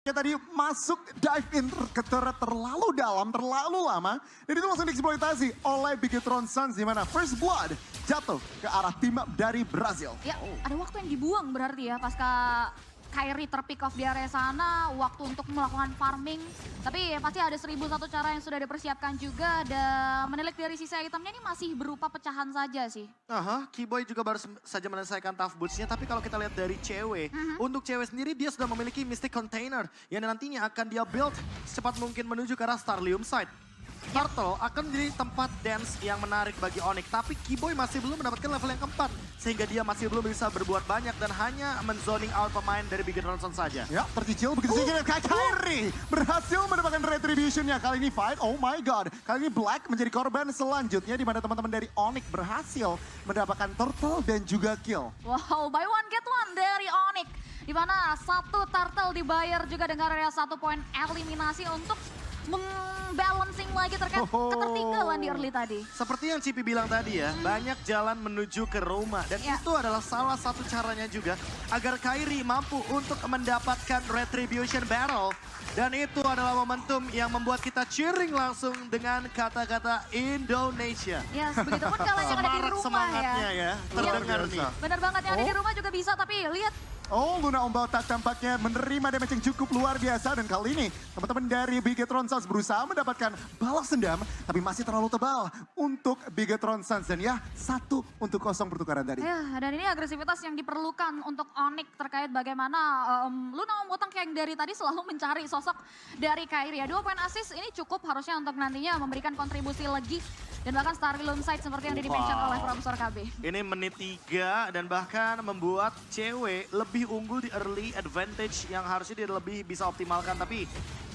Tadi masuk dive in ke turret terlalu dalam, terlalu lama. Dan itu langsung dieksploitasi oleh Bigetron Suns. Di mana First Blood jatuh ke arah tim dari Brazil. Ya, ada waktu yang dibuang berarti ya pasca Kyrie terpick off di area sana, waktu untuk melakukan farming. Tapi pasti ada 1001 cara yang sudah dipersiapkan juga, dan menilik dari sisa itemnya ini masih berupa pecahan saja sih. Keyboy juga baru saja menyelesaikan tough boots-nya, tapi kalau kita lihat dari cewek, untuk cewek sendiri dia sudah memiliki Mystic Container yang nantinya akan dia build secepat mungkin menuju ke arah Starlium side. Turtle akan menjadi tempat dance yang menarik bagi Onyx, tapi Keyboy masih belum mendapatkan level yang keempat, sehingga dia masih belum bisa berbuat banyak dan hanya menzoning out pemain dari Bigetron Suns saja. Ya, tercicil begitu saja dan Kyrie berhasil mendapatkan retribution-nya. Kali ini Fight, oh my god. Kali ini Black menjadi korban selanjutnya, di mana teman-teman dari Onyx berhasil mendapatkan turtle dan juga kill. Wow, buy one get one dari Onyx. Di mana satu turtle dibayar juga dengan area 1 poin eliminasi untuk membalancing lagi terkait ketertinggalan di early tadi. Seperti yang Cipi bilang tadi ya, banyak jalan menuju ke rumah. Dan itu adalah salah satu caranya juga agar Kyrie mampu untuk mendapatkan retribution battle. Dan itu adalah momentum yang membuat kita cheering langsung dengan kata-kata Indonesia. Ya, begitu pun kalau yang ada di rumah Semangatnya ya, terdengar nih. Bener banget, yang ada di rumah juga bisa, tapi lihat. Oh, Luna Ombal tak tampaknya menerima damage yang cukup luar biasa. Dan kali ini teman-teman dari Bigetron Suns berusaha mendapatkan balas dendam, tapi masih terlalu tebal untuk Bigetron Suns. Dan ya, 1-0 pertukaran tadi. Ya, dan ini agresivitas yang diperlukan untuk Onyx terkait bagaimana Luna Ombotang yang dari tadi selalu mencari sosok dari Kyrie. Ya, 2 poin assist ini cukup harusnya untuk nantinya memberikan kontribusi lagi. Dan bahkan Starlium side seperti yang di-mention oleh Profesor KB. Ini menit 3 dan bahkan membuat cewek lebih unggul di early advantage yang harusnya dia lebih bisa optimalkan. Tapi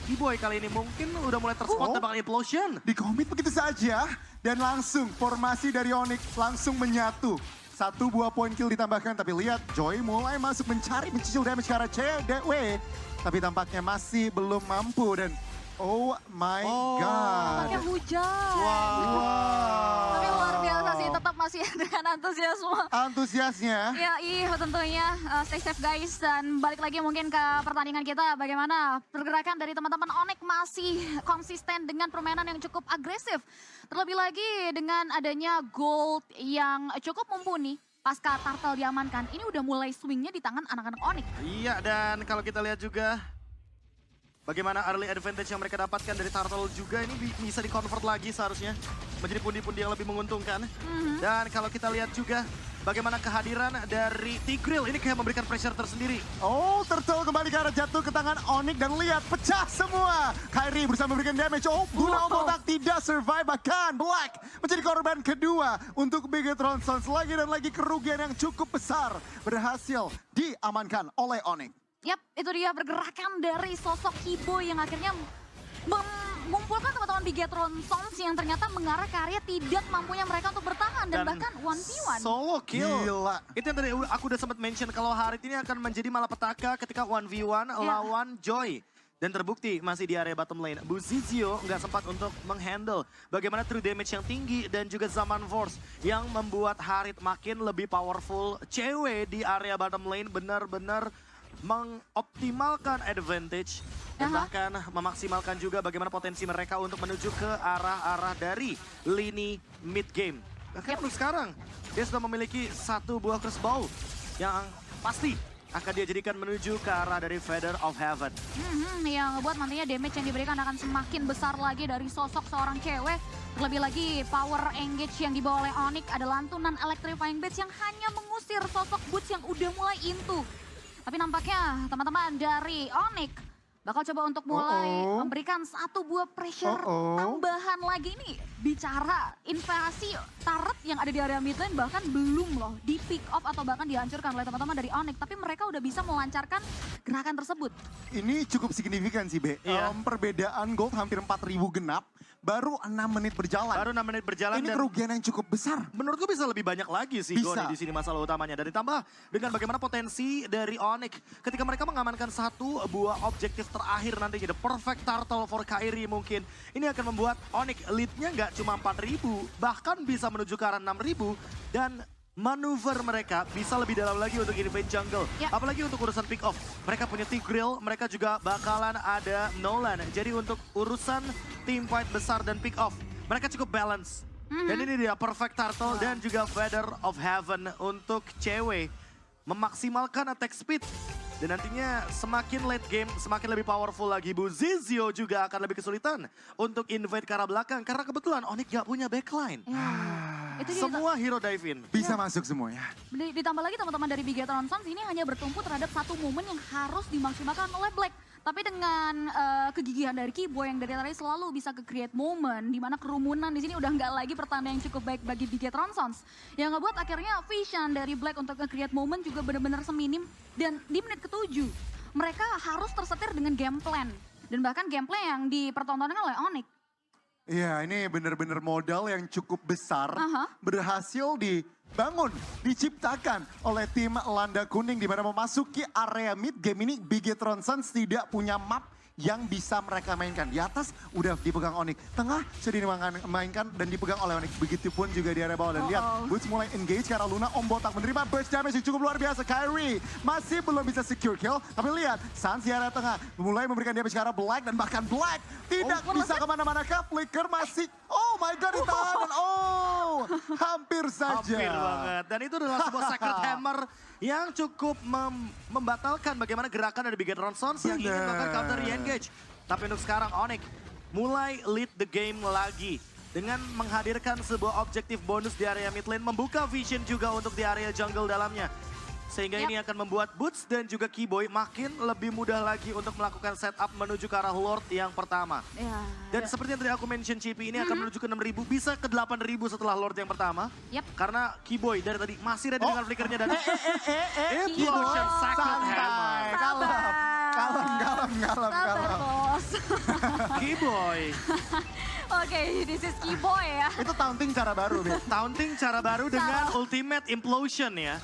Keyboy kali ini mungkin udah mulai terspot dan bakal implosion. Di-commit begitu saja dan langsung formasi dari Onyx langsung menyatu. 1 buah poin kill ditambahkan, tapi lihat Joy mulai masuk mencari mencicil damage ke arah CDW. Tapi tampaknya masih belum mampu dan oh my god. Pakai hujan. Wow. Tapi luar biasa sih, tetap masih dengan antusiasme. Antusiasnya. Ya iya tentunya, stay safe guys. Dan balik lagi mungkin ke pertandingan kita, bagaimana pergerakan dari teman-teman Onyx masih konsisten dengan permainan yang cukup agresif. Terlebih lagi dengan adanya gold yang cukup mumpuni. Pasca Turtle diamankan, ini udah mulai swingnya di tangan anak-anak Onyx. Iya, dan kalau kita lihat juga bagaimana early advantage yang mereka dapatkan dari Turtle juga ini bisa di-convert lagi seharusnya menjadi pundi-pundi yang lebih menguntungkan. Dan kalau kita lihat juga bagaimana kehadiran dari Tigreal ini kayak memberikan pressure tersendiri. Oh, Turtle kembali ke arah jatuh ke tangan Onyx dan lihat pecah semua. Kyrie berusaha memberikan damage. Oh, Luna Ombal tidak survive, bahkan Black menjadi korban kedua untuk Bigetron Suns. Lagi dan lagi kerugian yang cukup besar berhasil diamankan oleh Onyx. Yap, itu dia pergerakan dari sosok Keyboy yang akhirnya mengumpulkan teman-teman Bigetron Suns yang ternyata mengarah ke area tidak mampunya mereka untuk bertahan dan bahkan 1v1. Solo kill. Gila. Itu yang tadi aku udah sempat mention kalau Harit ini akan menjadi malapetaka ketika 1v1 lawan Joy. Dan terbukti masih di area bottom lane. Buzizio nggak sempat untuk menghandle bagaimana true damage yang tinggi dan juga Zaman Force yang membuat Harit makin lebih powerful. Cewek di area bottom lane benar-benar mengoptimalkan advantage dan bahkan memaksimalkan juga bagaimana potensi mereka untuk menuju ke arah-arah dari lini mid game. Bahkan untuk sekarang dia sudah memiliki 1 buah crossbow yang pasti akan dia jadikan menuju ke arah dari Feather of Heaven. Yang ngebuat nantinya damage yang diberikan akan semakin besar lagi dari sosok seorang cewek. Terlebih lagi power engage yang dibawa oleh Onyx ada lantunan electrifying blades yang hanya mengusir sosok Boots yang udah mulai into. Tapi nampaknya teman-teman dari Onyx bakal coba untuk mulai memberikan 1 buah pressure tambahan lagi nih. Bicara invasi turret yang ada di area mid lane bahkan belum loh di pick off atau bahkan dihancurkan oleh teman-teman dari Onyx. Tapi mereka udah bisa melancarkan gerakan tersebut. Ini cukup signifikan sih, Be. Perbedaan gold hampir 4.000 genap, baru 6 menit berjalan. Baru 6 menit berjalan. Ini kerugian yang cukup besar. Menurutku bisa lebih banyak lagi sih Goni di sini masalah utamanya. Dan ditambah dengan bagaimana potensi dari Onyx ketika mereka mengamankan 1 buah objektif terakhir nantinya. The perfect turtle for Kyrie mungkin. Ini akan membuat Onyx lead-nya nggak cuma 4.000, bahkan bisa menuju ke arah 6.000. Dan manuver mereka bisa lebih dalam lagi untuk invade jungle. Ya. Apalagi untuk urusan pick off. Mereka punya Tigreal, mereka juga bakalan ada Nolan. Jadi untuk urusan team fight besar dan pick off, mereka cukup balance. Dan ini dia perfect turtle dan juga Feather of Heaven untuk cewek. Memaksimalkan attack speed. Dan nantinya semakin late game, semakin lebih powerful lagi. Buzizio juga akan lebih kesulitan untuk invade ke arah belakang. Karena kebetulan Onyx gak punya backline. Ya. Itu dia. Semua hero dive in. Bisa masuk semua ya. Ditambah lagi teman-teman dari Bigetron Suns ini hanya bertumpu terhadap satu momen yang harus dimaksimalkan oleh Black. Tapi dengan kegigihan dari Kibo yang dari tadi selalu bisa ke-create moment, di mana kerumunan di sini udah nggak lagi pertanda yang cukup baik bagi Bigetron Suns. Yang ngebuat akhirnya vision dari Black untuk nge-create moment juga benar-benar seminim. Dan di menit ke-7, mereka harus tersetir dengan game plan. Dan bahkan gameplay yang dipertontonkan oleh Onyx. Iya, ini benar-benar modal yang cukup besar berhasil dibangun, diciptakan oleh tim Landa Kuning di mana memasuki area mid game ini Bigetron Suns tidak punya map yang bisa mereka mainkan. Di atas udah dipegang Onyx, tengah sudah dimainkan dan dipegang oleh Onyx. Begitupun juga di area bawah dan lihat Boots mulai engage karena Luna Om Botak menerima burst damage yang cukup luar biasa. Kyrie masih belum bisa secure kill, tapi lihat Suns di area tengah mulai memberikan damage ke arah Black dan bahkan Black tidak bisa kemana-mana. Flicker masih, oh my god, ditahan dan hampir saja. Hampir banget. Dan itu adalah sebuah Sacred Hammer yang cukup membatalkan bagaimana gerakan dari Bigetron Suns yang ingin melakukan counter re-engage. Tapi untuk sekarang Onyx mulai lead the game lagi. Dengan menghadirkan sebuah objektif bonus di area mid lane, membuka vision juga untuk di area jungle dalamnya. Sehingga ini akan membuat Boots dan juga Keyboy makin lebih mudah lagi untuk melakukan setup menuju ke arah Lord yang pertama. Dan seperti yang tadi aku mention, Chippy ini akan menuju ke 6.000, bisa ke 8.000 setelah Lord yang pertama. Karena Keyboy dari tadi masih ready dengan flickernya dan Implosion Sacred Hammer. Kalem. bos. Keyboy. Oke, this is Keyboy ya. Itu taunting cara baru, Beb. Taunting cara baru dengan Ultimate Implosion ya.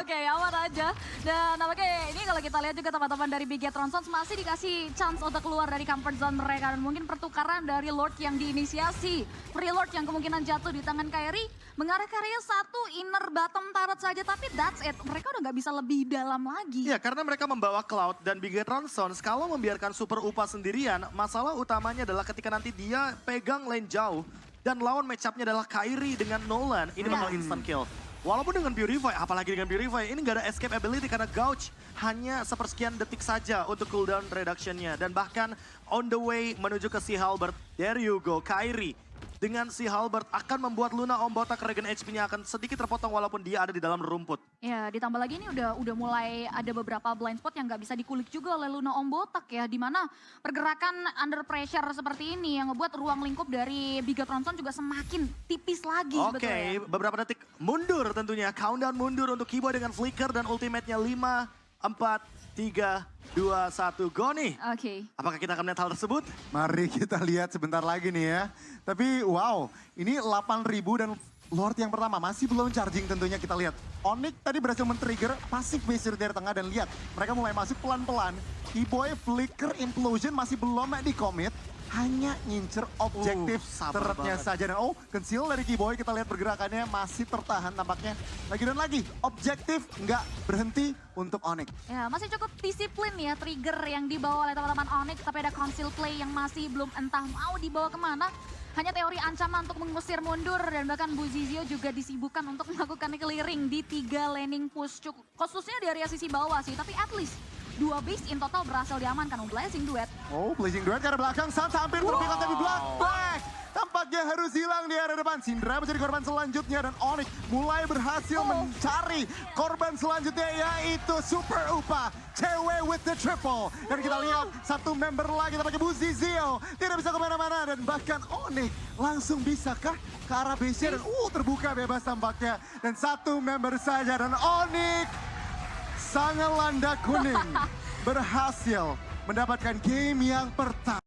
Oke, aman aja. Dan nampaknya ini kalau kita lihat juga teman-teman dari Bigetron Suns masih dikasih chance untuk keluar dari comfort zone mereka. Dan mungkin pertukaran dari Lord yang diinisiasi. Free Lord yang kemungkinan jatuh di tangan Kyrie. Mengarah ke area satu inner bottom turret saja, tapi that's it. Mereka udah nggak bisa lebih dalam lagi. Ya, karena mereka membawa Cloud dan Bigetron Suns kalau membiarkan Super Upa sendirian, masalah utamanya adalah ketika nanti dia pegang lane jauh dan lawan match-up-nya adalah Kyrie dengan Nolan, ini bakal instant kill. Walaupun dengan Purify, apalagi dengan Purify, ini nggak ada escape ability karena Gouge hanya sepersekian detik saja untuk cooldown reduction-nya. Dan bahkan on the way menuju ke si Halberd, there you go, Kyrie. Dengan si Halberd akan membuat Luna Om Botak regen HP-nya akan sedikit terpotong walaupun dia ada di dalam rumput. Ya, ditambah lagi ini udah mulai ada beberapa blind spot yang nggak bisa dikulik juga oleh Luna Om Botak ya. Dimana pergerakan under pressure seperti ini yang ngebuat ruang lingkup dari Bigetron Suns juga semakin tipis lagi sebetulnya. Oke, beberapa detik mundur tentunya. Countdown mundur untuk Keyboy dengan flicker dan ultimate-nya 5, 4, 3, 2, 1, go nih. Oke. Apakah kita akan melihat hal tersebut? Mari kita lihat sebentar lagi nih ya. Tapi wow, ini 8.000 dan Lord yang pertama masih belum charging tentunya kita lihat. Onyx tadi berhasil men-trigger pasif base dari tengah dan lihat mereka mulai masuk pelan-pelan. Keyboy flicker implosion masih belum di commit. Hanya ngincer objektif turretnya saja. Dan conceal dari Keyboy kita lihat pergerakannya masih tertahan tampaknya. Lagi dan lagi, objektif nggak berhenti untuk Onyx. Ya, masih cukup disiplin ya trigger yang dibawa oleh teman-teman Onyx. Tapi ada conceal play yang masih belum entah mau dibawa kemana. Hanya teori ancaman untuk mengusir mundur dan bahkan Buzizio juga disibukkan untuk melakukan clearing di 3 laning push. Khususnya di area sisi bawah sih, tapi at least 2 base in total berhasil diamankan. Blazing Duet. Blazing Duet karena belakang Suns hampir terpikat tapi Black tampaknya harus hilang di area depan. Syndra menjadi korban selanjutnya dan Onyx mulai berhasil mencari korban selanjutnya yaitu Super Upa. Cewek with the triple. Dan kita lihat satu member lagi tampaknya Buzizio tidak bisa kemana-mana dan bahkan Onyx langsung bisakah ke arah base dan terbuka bebas tampaknya. Dan satu member saja dan Onyx sang Landa Kuning berhasil mendapatkan game yang pertama.